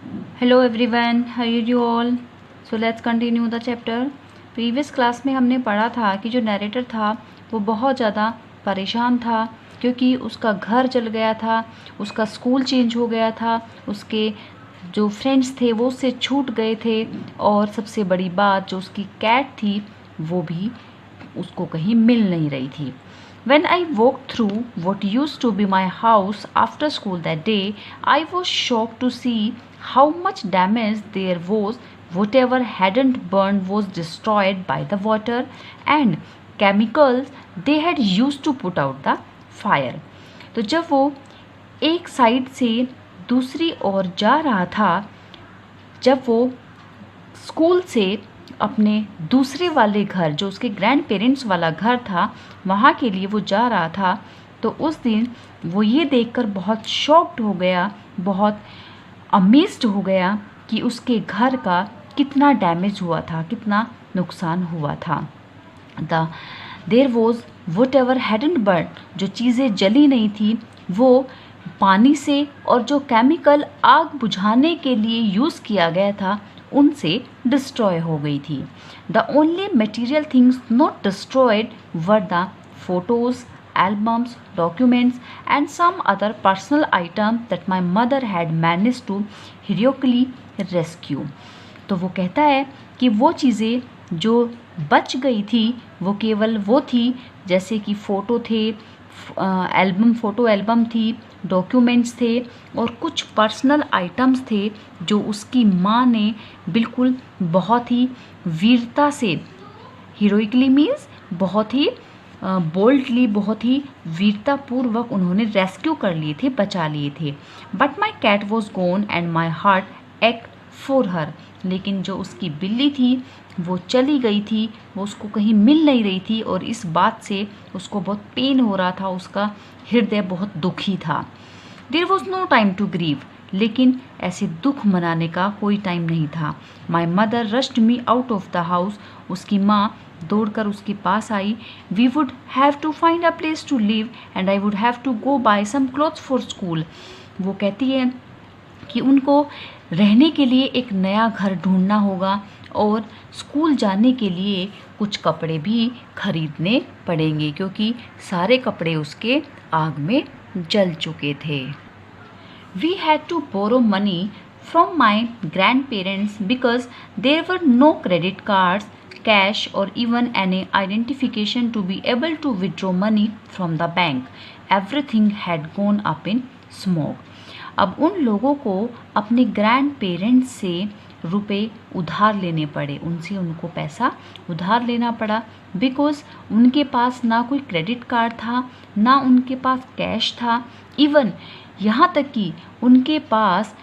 Hello everyone, how are you all? So let's continue the chapter. Previous class में हमने पढ़ा था कि जो नरेटर था वो बहुत ज़्यादा परेशान था क्योंकि उसका घर जल गया था, उसका स्कूल चेंज हो गया था, उसके जो फ्रेंड्स थे वो उससे छूट गए थे और सबसे बड़ी बात जो उसकी कैट थी वो भी उसको कहीं मिल नहीं रही थी। When I walked through what used to be my house after school that day, I was shocked to see how much damage there was. Whatever hadn't burned was destroyed by the water and chemicals they had used to put out the fire. तो जब वो एक side से दूसरी ओर जा रहा था, जब वो स्कूल से अपने दूसरे वाले घर जो उसके ग्रैंड पेरेंट्स वाला घर था वहाँ के लिए वो जा रहा था, तो उस दिन वो ये देखकर बहुत शॉक्ड हो गया, बहुत अमेज्ड हो गया कि उसके घर का कितना डैमेज हुआ था, कितना नुकसान हुआ था। The there was what ever hadn't burn, जो चीज़ें जली नहीं थी वो पानी से और जो केमिकल आग बुझाने के लिए यूज़ किया गया था उनसे डिस्ट्रॉय हो गई थी। The only material things not destroyed were the photos, albums, documents, and some other personal item that my mother had managed to heroically rescue. तो वो कहता है कि वो चीज़ें जो बच गई थी वो केवल वो थी जैसे कि फ़ोटो थे, फ़ोटो एल्बम थी, डॉक्यूमेंट्स थे और कुछ पर्सनल आइटम्स थे जो उसकी माँ ने बिल्कुल बहुत ही वीरता से, हीरोइकली मीन्स बहुत ही बोल्डली, बहुत ही वीरतापूर्वक उन्होंने रेस्क्यू कर लिए थे, बचा लिए थे। But my cat was gone and my heart ached for her, लेकिन जो उसकी बिल्ली थी वो चली गई थी, वो उसको कहीं मिल नहीं रही थी और इस बात से उसको बहुत पेन हो रहा था, उसका हृदय बहुत दुखी था। There was no time to grieve, लेकिन ऐसे दुख मनाने का कोई टाइम नहीं था। My mother rushed me out of the house, उसकी माँ दौड़कर उसके पास आई। We would have to find a place to live and I would have to go buy some clothes for school. वो कहती है कि उनको रहने के लिए एक नया घर ढूंढना होगा और स्कूल जाने के लिए कुछ कपड़े भी खरीदने पड़ेंगे क्योंकि सारे कपड़े उसके आग में जल चुके थे। We had to borrow money from my grandparents because there were no credit cards, cash, or even any identification to be able to withdraw money from the bank. Everything had gone up in smoke. अब उन लोगों को अपने grand parents से रुपए उधार लेने पड़े, उनसे उनको पैसा उधार लेना पड़ा बिकॉज़ उनके पास ना कोई क्रेडिट कार्ड था, ना उनके पास कैश था, इवन यहाँ तक कि उनके पास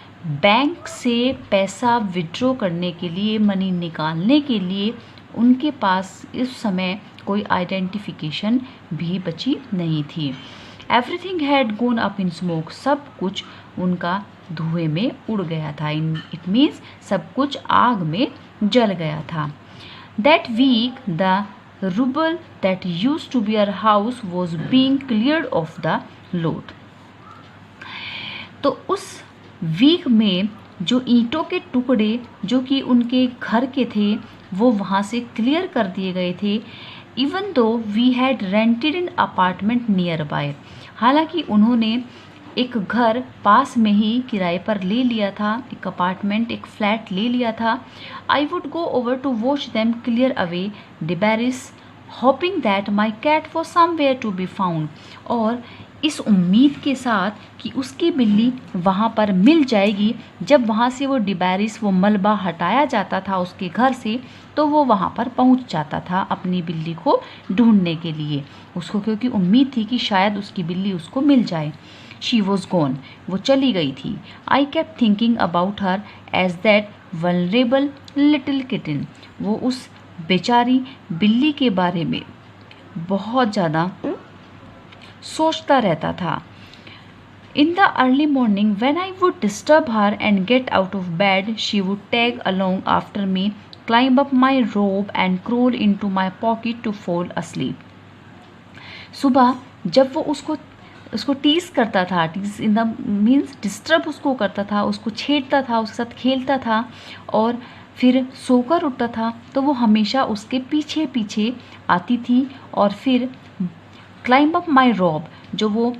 बैंक से पैसा विड्रॉ करने के लिए, मनी निकालने के लिए उनके पास इस समय कोई आइडेंटिफिकेशन भी बची नहीं थी। Everything had gone up in smoke, सब कुछ उनका धुएं में उड़ गया था। इट मीन्स सब कुछ आग में जल गया था। That week the rubble that used to be our house was being cleared of the load. तो उस वीक में जो ईंटों के टुकड़े जो कि उनके घर के थे वो वहाँ से क्लियर कर दिए गए थे। Even though we had rented an apartment nearby, हालांकि उन्होंने एक घर पास में ही किराए पर ले लिया था, एक अपार्टमेंट, एक फ्लैट ले लिया था। I would go over to watch them clear away debris hoping that my cat was somewhere to be found, और इस उम्मीद के साथ कि उसकी बिल्ली वहाँ पर मिल जाएगी। जब वहाँ से वो डिबेरिस, वो मलबा हटाया जाता था उसके घर से तो वो वहाँ पर पहुँच जाता था अपनी बिल्ली को ढूंढने के लिए, उसको क्योंकि उम्मीद थी कि शायद उसकी बिल्ली उसको मिल जाए। शी वॉज गॉन, वो चली गई थी। I kept thinking about her as that vulnerable little kitten, वो उस बेचारी बिल्ली के बारे में बहुत ज़्यादा सोचता रहता था। In the early morning when I would disturb her and get out of bed she would tag along after me, climb up my robe and crawl into my pocket to fall asleep. सुबह जब वो उसको उसको tease करता था, tease in the means disturb उसको करता था, उसको छेड़ता था, उसके साथ खेलता था और फिर सोकर उठता था, तो वो हमेशा उसके पीछे पीछे आती थी और फिर क्लाइंब अप माई रॉब, जो वो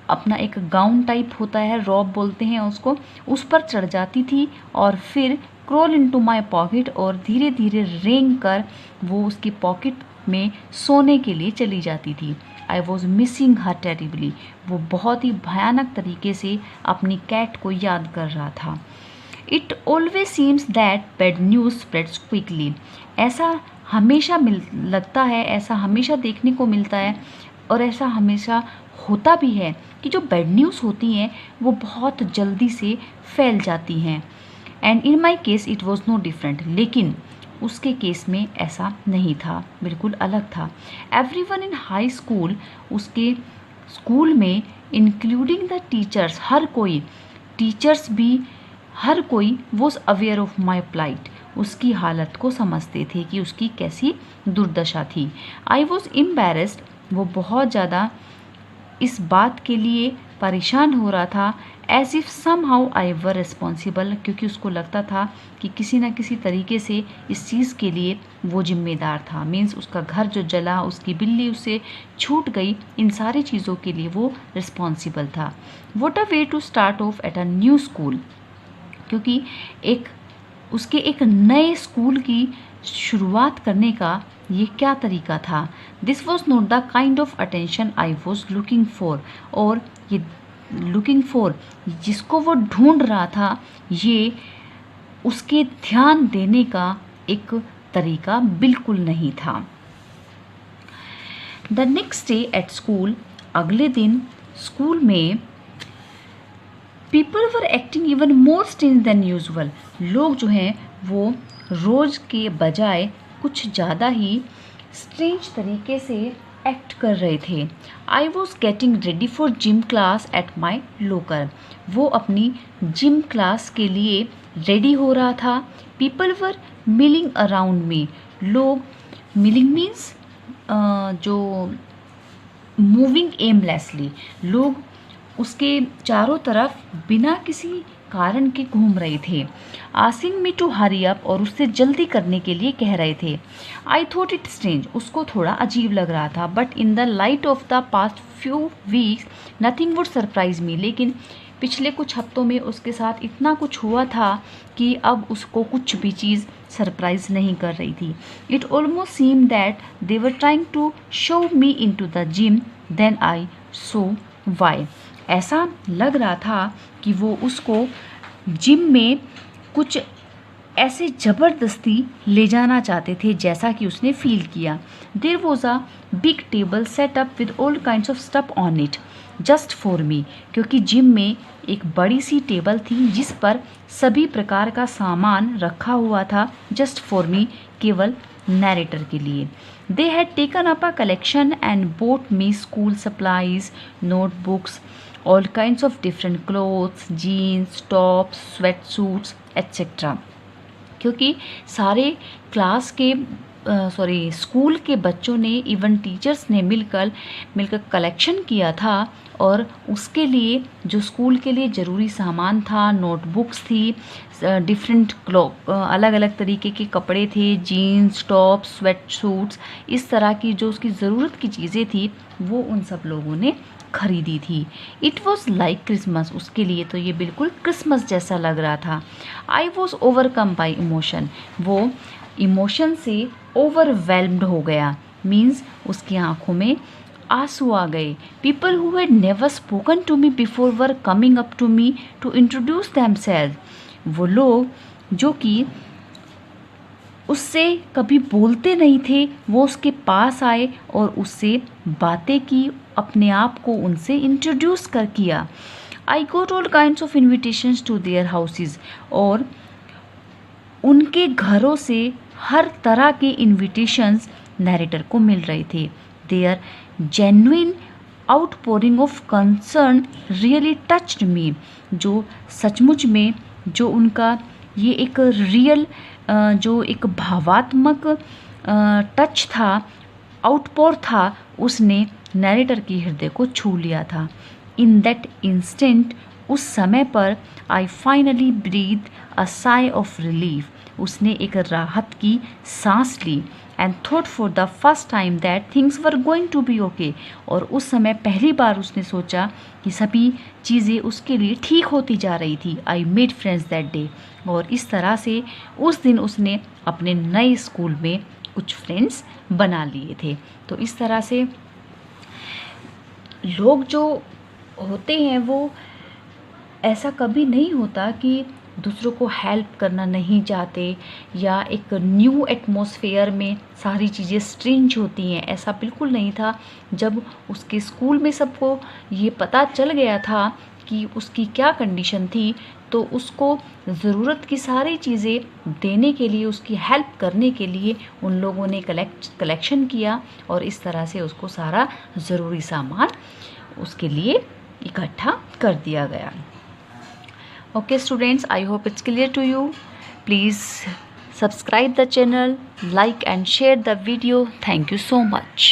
अपना एक गाउन टाइप होता है, रॉब बोलते हैं उसको, उस पर चढ़ जाती थी और फिर क्रॉल इनटू माय पॉकेट और धीरे धीरे रेंग कर वो उसकी पॉकेट में सोने के लिए चली जाती थी। I was missing her terribly, वो बहुत ही भयानक तरीके से अपनी कैट को याद कर रहा था। It always seems that bad news spreads quickly, ऐसा हमेशा लगता है, ऐसा हमेशा देखने को मिलता है और ऐसा हमेशा होता भी है कि जो बैड न्यूज़ होती हैं वो बहुत जल्दी से फैल जाती हैं। And in my case it was no different, लेकिन उसके केस में ऐसा नहीं था, बिल्कुल अलग था। एवरीवन इन हाई स्कूल, उसके स्कूल में, इंक्लूडिंग द टीचर्स, हर कोई, टीचर्स भी, हर कोई was aware of my plight, उसकी हालत को समझते थे कि उसकी कैसी दुर्दशा थी। आई वॉज एम्बैरेस्ड, वो बहुत ज़्यादा इस बात के लिए परेशान हो रहा था, as if somehow I were responsible, क्योंकि उसको लगता था कि किसी न किसी तरीके से इस चीज़ के लिए वो जिम्मेदार था। मीन्स उसका घर जो जला, उसकी बिल्ली उससे छूट गई, इन सारी चीज़ों के लिए वो रिस्पॉन्सिबल था। What a way to start off at a new school, क्योंकि उसके एक नए स्कूल की शुरुआत करने का ये क्या तरीका था। This was not the kind of attention I was looking for, और ये लुकिंग फॉर जिसको वो ढूंढ रहा था, ये उसके ध्यान देने का एक तरीका बिल्कुल नहीं था। The next day at school, अगले दिन स्कूल में, people were acting even more strange than usual, लोग जो हैं वो रोज़ के बजाय कुछ ज़्यादा ही स्ट्रेंज तरीके से एक्ट कर रहे थे। I was getting ready for gym class at my locker, वो अपनी जिम क्लास के लिए रेडी हो रहा था। People were milling around me, लोग, मिलिंग मीन्स जो मूविंग एमलेसली, लोग उसके चारों तरफ बिना किसी कारण के घूम रहे थे। Asking me to hurry up, और उससे जल्दी करने के लिए कह रहे थे। आई थॉट इट स्ट्रेंज, उसको थोड़ा अजीब लग रहा था, but in the light of the past few weeks nothing would surprise me, लेकिन पिछले कुछ हफ्तों में उसके साथ इतना कुछ हुआ था कि अब उसको कुछ भी चीज़ सरप्राइज नहीं कर रही थी। It almost seem that they were trying to show me into the gym, then I saw why, ऐसा लग रहा था कि वो उसको जिम में कुछ ऐसे ज़बरदस्ती ले जाना चाहते थे, जैसा कि उसने फील किया। There was a big table set up with all kinds of stuff on it just for me, क्योंकि जिम में एक बड़ी सी टेबल थी जिस पर सभी प्रकार का सामान रखा हुआ था, जस्ट फॉर मी, केवल नैरेटर के लिए। They had taken up a collection and boat me school supplies, notebooks, all kinds of different clothes, jeans, tops, sweatsuits, etc. क्योंकि सारे क्लास के स्कूल के बच्चों ने, इवन टीचर्स ने मिलकर कलेक्शन किया था, और उसके लिए जो स्कूल के लिए ज़रूरी सामान था, नोटबुक्स थी, डिफरेंट अलग अलग तरीके के कपड़े थे, जीन्स, टॉप्स, स्वेट सूट्स, इस तरह की जो उसकी ज़रूरत की चीज़ें थी वो उन सब लोगों ने खरीदी थी। इट वॉज लाइक क्रिसमस, उसके लिए तो ये बिल्कुल क्रिसमस जैसा लग रहा था। I was overcome by emotion, वो इमोशन से ओवरवेल्म्ड हो गया, मीन्स उसकी आंखों में आंसू आ गए। People who had never spoken to me before were coming up to me to introduce themselves, वो लोग जो कि उससे कभी बोलते नहीं थे, वो उसके पास आए और उससे बातें की, अपने आप को उनसे इंट्रोड्यूस कर किया। I got all kinds of invitations to their houses, और उनके घरों से हर तरह के इन्विटेशंस नैरेटर को मिल रहे थे। Their genuine outpouring of concern really touched me, जो सचमुच में जो उनका ये एक रियल जो एक भावात्मक टच था, आउटपोर था, उसने नैरेटर के हृदय को छू लिया था। इन दैट इंस्टेंट, उस समय पर, I finally breathe a sigh of relief, उसने एक राहत की सांस ली। And thought for the first time that things were going to be okay, और उस समय पहली बार उसने सोचा कि सभी चीज़ें उसके लिए ठीक होती जा रही थी। I made friends that day, और इस तरह से उस दिन उसने अपने नए स्कूल में कुछ फ्रेंड्स बना लिए थे। तो इस तरह से लोग जो होते हैं वो ऐसा कभी नहीं होता कि दूसरों को हेल्प करना नहीं चाहते, या एक न्यू एटमॉस्फेयर में सारी चीज़ें स्ट्रेंज होती हैं, ऐसा बिल्कुल नहीं था। जब उसके स्कूल में सबको ये पता चल गया था कि उसकी क्या कंडीशन थी, तो उसको ज़रूरत की सारी चीज़ें देने के लिए, उसकी हेल्प करने के लिए उन लोगों ने कलेक्शन किया, और इस तरह से उसको सारा ज़रूरी सामान उसके लिए इकट्ठा कर दिया गया। Okay students, I hope it's clear to you. Please subscribe the channel, like and share the video. Thank you so much.